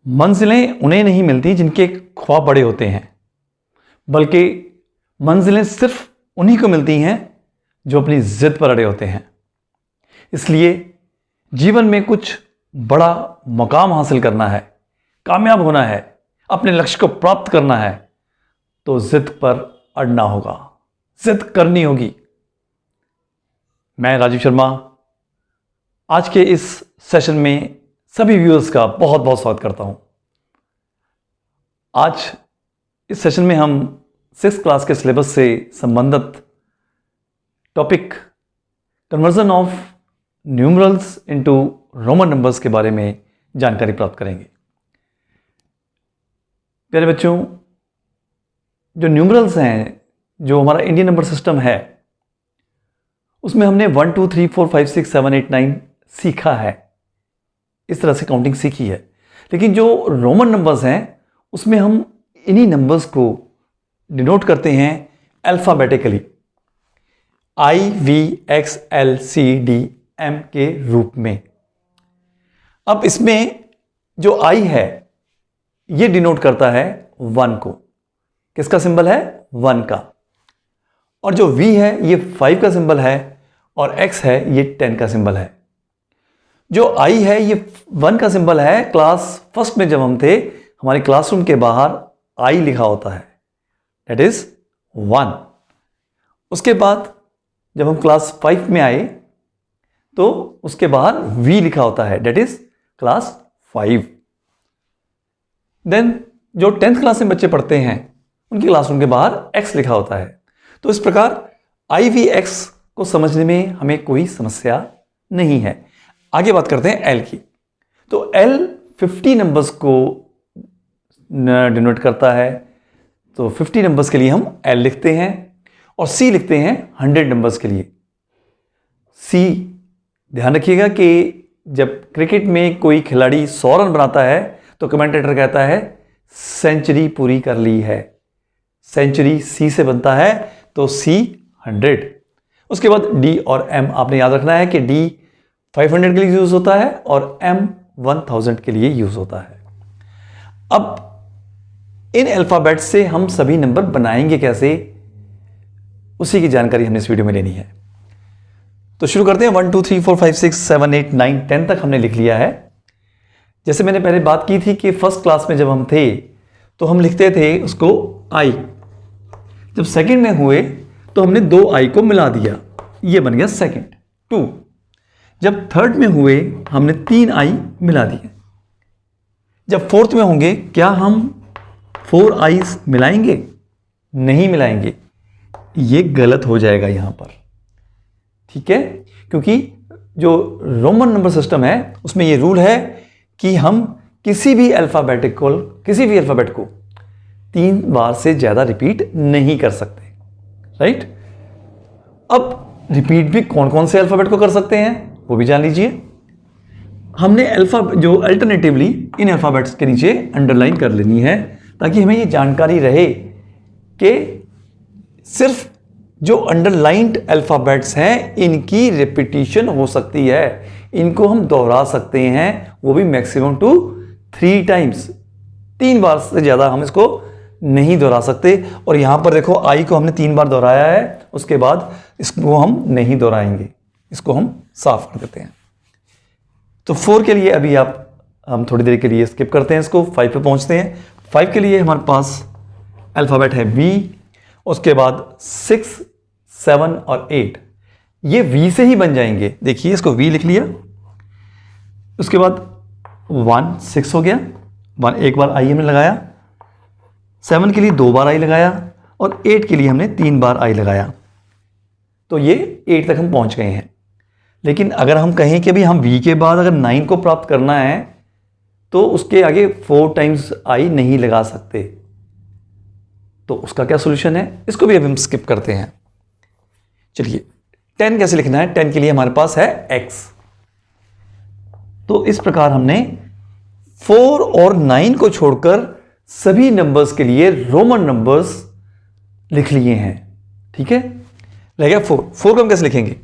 मंजिलें उन्हें नहीं मिलती जिनके ख्वाब बड़े होते हैं, बल्कि मंजिलें सिर्फ उन्हीं को मिलती हैं जो अपनी जिद पर अड़े होते हैं। इसलिए जीवन में कुछ बड़ा मुकाम हासिल करना है, कामयाब होना है, अपने लक्ष्य को प्राप्त करना है, तो जिद पर अड़ना होगा, जिद करनी होगी। मैं राजीव शर्मा आज के इस सेशन में सभी व्यूअर्स का बहुत बहुत स्वागत करता हूं। आज इस सेशन में हम 6th क्लास के सिलेबस से संबंधित topic conversion of numerals into Roman numbers के बारे में जानकारी प्राप्त करेंगे। प्यारे बच्चों, जो न्यूमरल्स हैं, जो हमारा इंडियन नंबर सिस्टम है, उसमें हमने 1 2 3 4 5 6 7 8 9 सीखा है, इस तरह से काउंटिंग सीखी है। लेकिन जो रोमन नंबर्स हैं उसमें हम इन्हीं नंबर्स को डिनोट करते हैं अल्फाबेटिकली IVXLCDM के रूप में। अब इसमें जो I है ये डिनोट करता है 1 को। किसका सिंबल है? 1 का। और जो V है ये 5 का सिंबल है और X है ये 10 का सिंबल है। जो I है ये 1 का सिंबल है। क्लास फर्स्ट में जब हम थे, हमारे क्लासरूम के बाहर I लिखा होता है, दैट इज 1। उसके बाद जब हम क्लास 5 में आए तो उसके बाहर V लिखा होता है, दैट इज क्लास 5। देन जो 10th क्लास में बच्चे पढ़ते हैं उनकी क्लासरूम के बाहर X लिखा होता है। तो इस प्रकार IVX को समझने में हमें कोई समस्या नहीं है। आगे बात करते हैं L की। तो L 50 नंबर्स को डिनोट करता है। तो 50 नंबर्स के लिए हम L लिखते हैं और C लिखते हैं 100 नंबर्स के लिए। C, ध्यान रखिएगा कि जब क्रिकेट में कोई खिलाड़ी 100 रन बनाता है तो कमेंटेटर कहता है सेंचुरी पूरी कर ली है। सेंचुरी C से बनता है, तो C 100। उसके बाद D और M आपने याद रखना है कि D 500 के लिए यूज होता है और M 1000 के लिए यूज होता है। अब इन अल्फाबेट से हम सभी नंबर बनाएंगे कैसे, उसी की जानकारी हमने इस वीडियो में लेनी है। तो शुरू करते हैं। 1 2 3 4 5 6 7 8 9 10 तक हमने लिख लिया है। जैसे मैंने पहले बात की थी कि फर्स्ट क्लास में जब हम थे तो हम लिखते थे उसको I। जब सेकंड में हुए तो हमने 2 I को मिला दिया, ये बन गया सेकंड 2। जब थर्ड में हुए हमने 3 I मिला दिए। जब फोर्थ में होंगे क्या हम 4 I's मिलाएंगे? नहीं मिलाएंगे, ये गलत हो जाएगा यहां पर, ठीक है? क्योंकि जो रोमन नंबर सिस्टम है उसमें ये रूल है कि हम किसी भी अल्फाबेट को 3 बार से ज्यादा रिपीट नहीं कर सकते, राइट? अब रिपीट भी कौन कौन से अल्फाबेट को कर सकते हैं वो भी जान लीजिए। हमने जो अल्टरनेटिवली इन अल्फाबेट्स के नीचे अंडरलाइन कर लेनी है ताकि हमें ये जानकारी रहे कि सिर्फ जो अंडरलाइंड अल्फाबेट्स हैं इनकी रिपीटिशन हो सकती है, इनको हम दोहरा सकते हैं, वो भी मैक्सिमम टू 3 टाइम्स। 3 बार से ज्यादा हम इसको नहीं दोहरा सकते। और यहां पर देखो I को हमने 3 बार दोहराया है, उसके बाद इसको हम नहीं दोहराएंगे, इसको हम साफ कर देते हैं। तो 4 के लिए अभी हम थोड़ी देर के लिए स्किप करते हैं इसको, 5 पे पहुंचते हैं। 5 के लिए हमारे पास अल्फाबेट है V, उसके बाद 6 7 और 8, ये V से ही बन जाएंगे। देखिए इसको V लिख लिया, उसके बाद 1 6 हो गया, 1 एक बार I हमने लगाया, 7 के लिए 2 बार I लगाया और 8 के लिए हमने 3 बार I लगाया। तो ये 8 तक हम पहुंच गए हैं। लेकिन अगर हम कहें कि भी हम V के बाद अगर 9 को प्राप्त करना है तो उसके आगे 4 टाइम्स I नहीं लगा सकते, तो उसका क्या सॉल्यूशन है, इसको भी अभी हम स्किप करते हैं। चलिए 10 कैसे लिखना है। 10 के लिए हमारे पास है X। तो इस प्रकार हमने 4 और 9 को छोड़कर सभी नंबर्स के लिए रोमन नंबर्स लिख लिए हैं, ठीक है? रह गया 4 को हम कैसे लिखेंगे?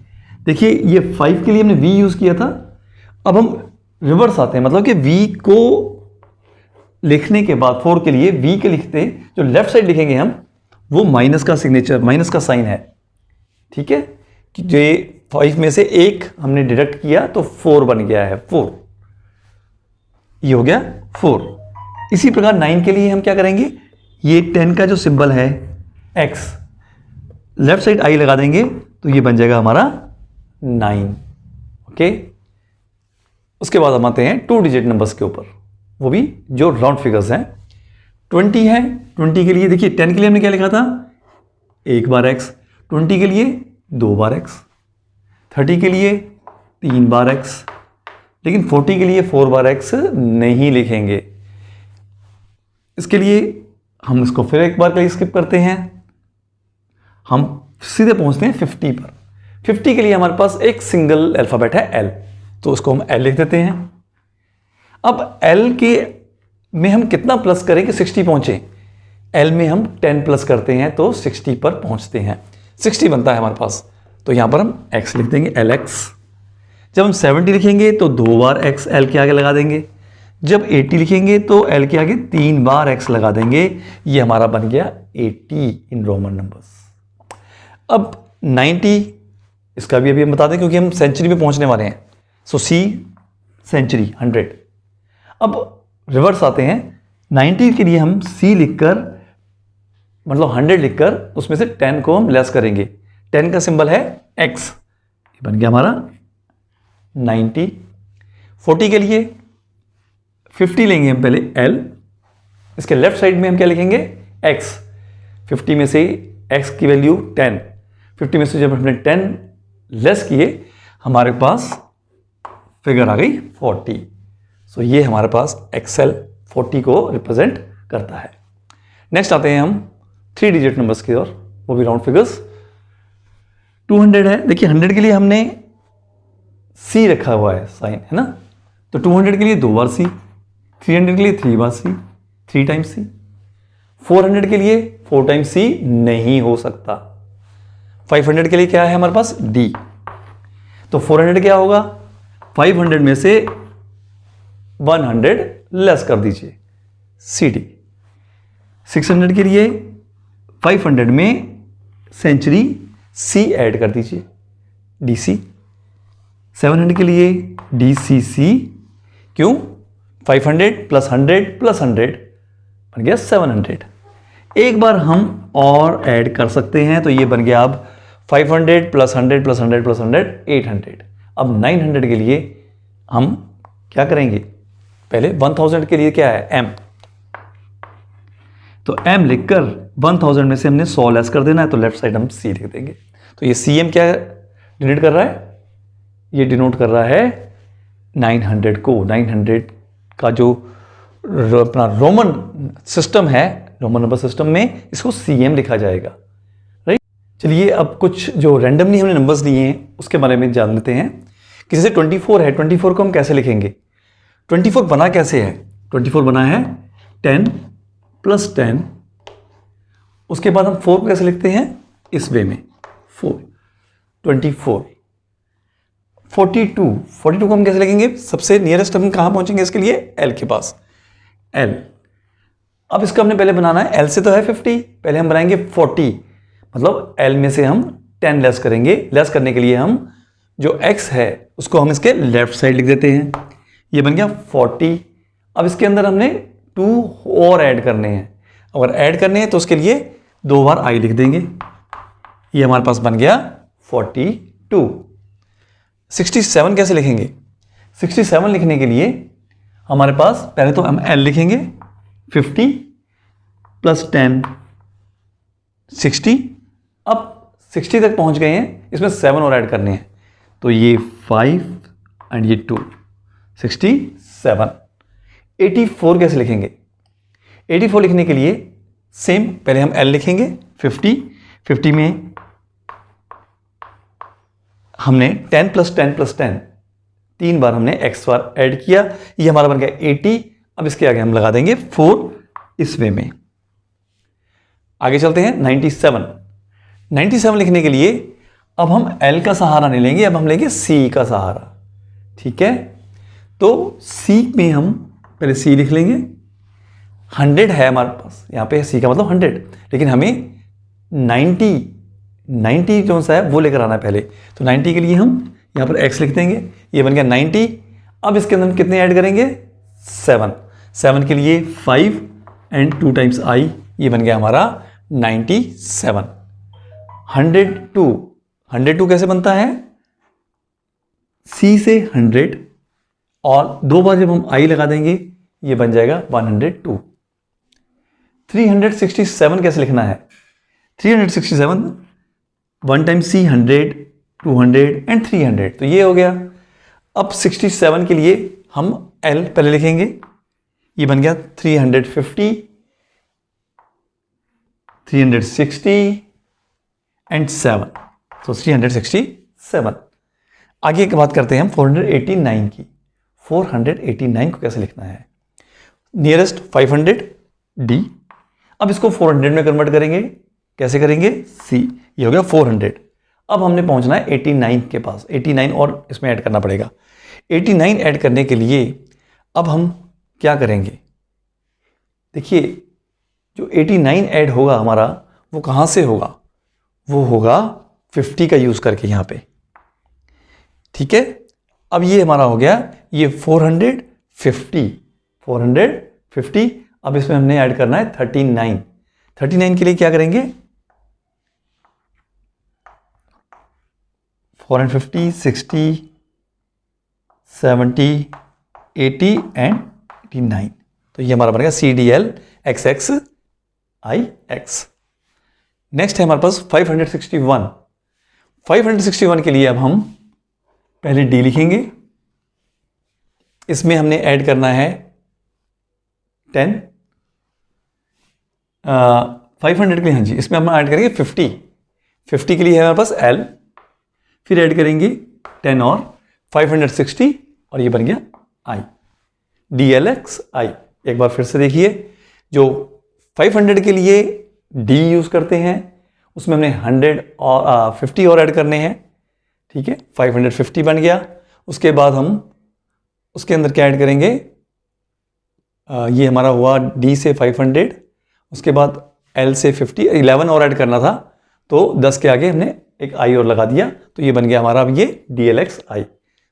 देखिए ये 5 के लिए हमने V यूज किया था, अब हम रिवर्स आते हैं, मतलब कि V को लिखने के बाद 4 के लिए V के लिखते, जो लेफ्ट साइड लिखेंगे हम, वो माइनस का सिग्नेचर, माइनस का साइन है, ठीक है, कि जो 5 में से 1 हमने डिडक्ट किया तो 4 बन गया है, 4, ये हो गया 4। इसी प्रकार 9 के लिए हम क्या करेंगे, ये 10 का जो सिंबल है x, लेफ्ट साइड i लगा देंगे तो ये बन जाएगा हमारा 9, ओके। उसके बाद हम आते हैं 2 डिजिट नंबर्स के ऊपर, वो भी जो राउंड फिगर्स हैं। 20 है, 20 के लिए देखिए 10 के लिए हमने क्या लिखा था, 1 बार x, 20 के लिए 2 बार x, 30 के लिए 3 बार x, लेकिन 40 के लिए 4 बार x नहीं लिखेंगे। इसके लिए हम इसको फिर एक बार के लिए स्किप करते हैं, हम सीधे पहुंचते हैं 50 पर। 50 के लिए हमारे पास एक सिंगल अल्फाबेट है L, तो उसको हम L लिख देते हैं। अब L के में हम कितना प्लस करें कि 60 पहुंचे, L में हम 10 प्लस करते हैं तो 60 पर पहुंचते हैं, 60 बनता है हमारे पास, तो यहां पर हम x लिख देंगे, LX। जब हम 70 लिखेंगे तो 2 बार x L के आगे लगा देंगे, जब 80 लिखेंगे तो L के आगे 3 बार x लगा देंगे, ये हमारा बन गया 80 इन रोमन नंबर्स। अब 90, इसका भी अभी हम बता दें क्योंकि हम सेंचुरी में पहुंचने वाले हैं, सो C सेंचुरी 100। अब रिवर्स आते हैं, 90 के लिए हम C लिखकर, मतलब 100 लिखकर उसमें से 10 को हम लेस करेंगे, 10 का सिंबल है x, ये बन गया हमारा 90। 40 के लिए 50 लेंगे हम पहले L, इसके लेफ्ट साइड में हम क्या लिखेंगे x, 50 में से x की वैल्यू 10, 50 में से जब हमने 10 लेस किए हमारे पास फिगर आ गई 40, सो ये हमारे पास एक्सेल 40 को रिप्रेजेंट करता है। नेक्स्ट आते हैं हम 3 डिजिट नंबर्स की ओर, वो भी राउंड फिगर्स। 200 है, देखिए 100 के लिए हमने C रखा हुआ है साइन, है ना, तो 200 के लिए 2 बार C, 300 के लिए 3 बार C, 3 टाइम्स C, 400 के लिए 4 टाइम्स C नहीं हो सकता, 500 के लिए क्या है हमारे पास D, तो 400 क्या होगा, 500 में से 100 लेस कर दीजिए, CD। 600 के लिए 500 में सेंचुरी C ऐड कर दीजिए, DC। 700 के लिए DCC, क्यों, 500 प्लस 100 प्लस 100 बन गया 700। एक बार हम और ऐड कर सकते हैं, तो ये बन गया अब 500 प्लस 100 प्लस 100 प्लस 100 800। अब 900 के लिए हम क्या करेंगे, पहले 1000 के लिए क्या है M, तो M लिखकर 1000 में से हमने 100 लेस कर देना है, तो लेफ्ट साइड हम C लिख देंगे। तो ये CM क्या डिनोट कर रहा है, ये डिनोट कर रहा है 900 को, 900 का जो अपना रोमन सिस्टम है, रोमन नंबर सिस्टम में इसको CM लिखा जाएगा, राइट। चलिए अब कुछ जो रैंडमली हमने नंबर्स लिए हैं उसके बारे में जान लेते हैं कि जैसे 24 है, 24 को हम कैसे लिखेंगे, 24 बना कैसे है, 24 बना है 10 प्लस 10, उसके बाद हम 4 को कैसे लिखते हैं, इस वे में 4, 24। 42 को हम कैसे लिखेंगे, सबसे नियरेस्ट हम कहाँ पहुंचेंगे इसके लिए, L के पास, L। अब इसका हमने पहले बनाना है, L से तो है 50, पहले हम बनाएंगे 40, मतलब L में से हम 10 लेस करेंगे, लेस करने के लिए हम जो x है उसको हम इसके लेफ्ट साइड लिख देते हैं, ये बन गया 40। अब इसके अंदर हमने 2 और ऐड करने हैं, अगर ऐड करने हैं तो उसके लिए 2 बार I लिख देंगे, ये हमारे पास बन गया 42। 67 कैसे लिखेंगे, 67 लिखने के लिए हमारे पास पहले तो हम L लिखेंगे, 50 प्लस 10 60। अब 60 तक पहुंच गए हैं, इसमें 7 और ऐड करने हैं, तो ये 5 एंड ये 2, 67। 84 कैसे लिखेंगे, 84 लिखने के लिए सेम, पहले हम L लिखेंगे 50 में हमने 10 प्लस 10 प्लस 10 3 बार हमने x बार ऐड किया, ये हमारा बन गया 80। अब इसके आगे हम लगा देंगे 4 इस वे में। आगे चलते हैं 97 लिखने के लिए अब हम L का सहारा नहीं लेंगे, अब हम लेंगे C का सहारा, ठीक है। तो C में हम पहले C लिख लेंगे, 100 है हमारे पास, यहाँ पे सी का मतलब 100, लेकिन हमें 90 जो सा है वो लेकर आना है पहले। तो 90 के लिए हम यहाँ पर x लिख देंगे, ये बन गया 90। अब इसके अंदर हम कितने ऐड करेंगे? 7 के लिए 5 एंड 2 टाइम्स i, ये बन गया हमारा 97। 102 कैसे बनता है? c से 100 और 2 बार जब हम i लगा देंगे ये बन जाएगा 102। 367 कैसे लिखना है? 367 1 टाइम c 100, 200 एंड 300, तो ये हो गया। अब 67 के लिए हम l पहले लिखेंगे, ये बन गया 350, 360 एंड 7, तो 367। आगे की बात करते हैं हम 489 की। 489 को कैसे लिखना है? Nearest 500 d। अब इसको 400 में कन्वर्ट करेंगे, कैसे करेंगे? c, ये हो गया 400। अब हमने पहुंचना है 89 के पास, 89 और इसमें ऐड करना पड़ेगा। 89 ऐड करने के लिए अब हम क्या करेंगे? देखिए, जो 89 ऐड होगा हमारा वो कहाँ से होगा? वो होगा 50 का यूज़ करके यहाँ पे, ठीक है। अब ये हमारा हो गया, ये 450। अब इसमें हमने ऐड करना है 39 के लिए क्या करेंगे? 450, 60, 70, 80 एंड 89, तो ये हमारा बनेगा CDL XX IX। नेक्स्ट है हमारे पास 561। 561 के लिए अब हम पहले D लिखेंगे, इसमें हमने ऐड करना है 10। 500 के लिए, हाँ जी, इसमें हम ऐड करेंगे 50 के लिए है हमारे पास L, फिर ऐड करेंगे 10 और 560 और ये बन गया I, DLX I। एक बार फिर से देखिए, जो 500 के लिए D यूज़ करते हैं उसमें हमने 100 और 50 और ऐड करने हैं, ठीक है। 550 बन गया। उसके बाद हम उसके अंदर क्या ऐड करेंगे? ये हमारा हुआ D से 500, उसके बाद L से 50, 11 और ऐड करना था तो 10 के आगे हमने एक I और लगा दिया, तो ये बन गया हमारा अब ये DLX I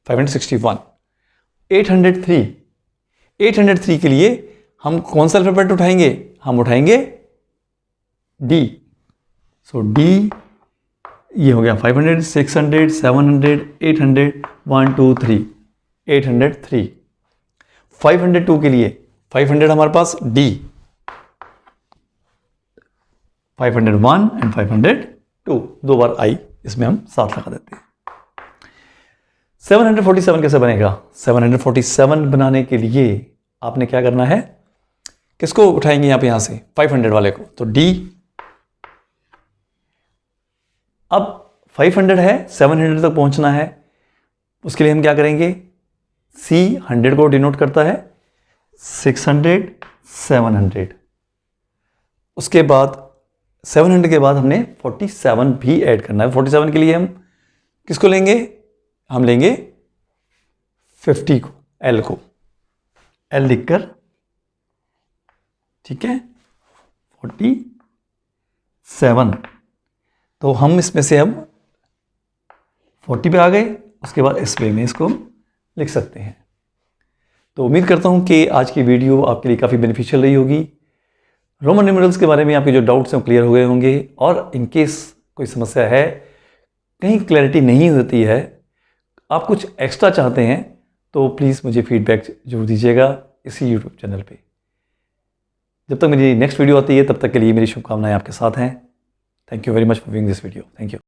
561। 803 के लिए हम कौन सा अल्फाबेट उठाएंगे? हम उठाएंगे D। सो D, ये हो गया 500, 600, 700, 800, 1 2 3, 803। 502 के लिए 500 हमारे पास D, 501 एंड 502, 2 बार I इसमें हम साथ लगा देते हैं। 747 कैसे बनेगा? 747 बनाने के लिए आपने क्या करना है? किसको उठाएंगे यहाँ से? 500 वाले को, तो D। अब 500 है, 700 तक पहुंचना है, उसके लिए हम क्या करेंगे? C 100 को डिनोट करता है, 600, 700। उसके बाद 700 के बाद हमने 47 भी ऐड करना है। 47 के लिए हम किसको लेंगे? हम लेंगे 50 को, L को, L लिखकर, ठीक है, 47। तो हम इसमें से अब 40 पे आ गए, उसके बाद इस वे में इसको लिख सकते हैं। तो उम्मीद करता हूं कि आज की वीडियो आपके लिए काफ़ी बेनिफिशियल रही होगी। रोमन न्यूमेरल्स के बारे में आपके जो डाउट्स हैं वो क्लियर हो गए होंगे, और इनकेस कोई समस्या है, कहीं क्लैरिटी नहीं होती है, आप कुछ एक्स्ट्रा चाहते हैं, तो प्लीज़ मुझे फीडबैक जरूर दीजिएगा इसी यूट्यूब चैनल पे। जब तक मेरी नेक्स्ट वीडियो आती है तब तक के लिए मेरी शुभकामनाएं आपके साथ हैं। Thank you very much for viewing this video. Thank you.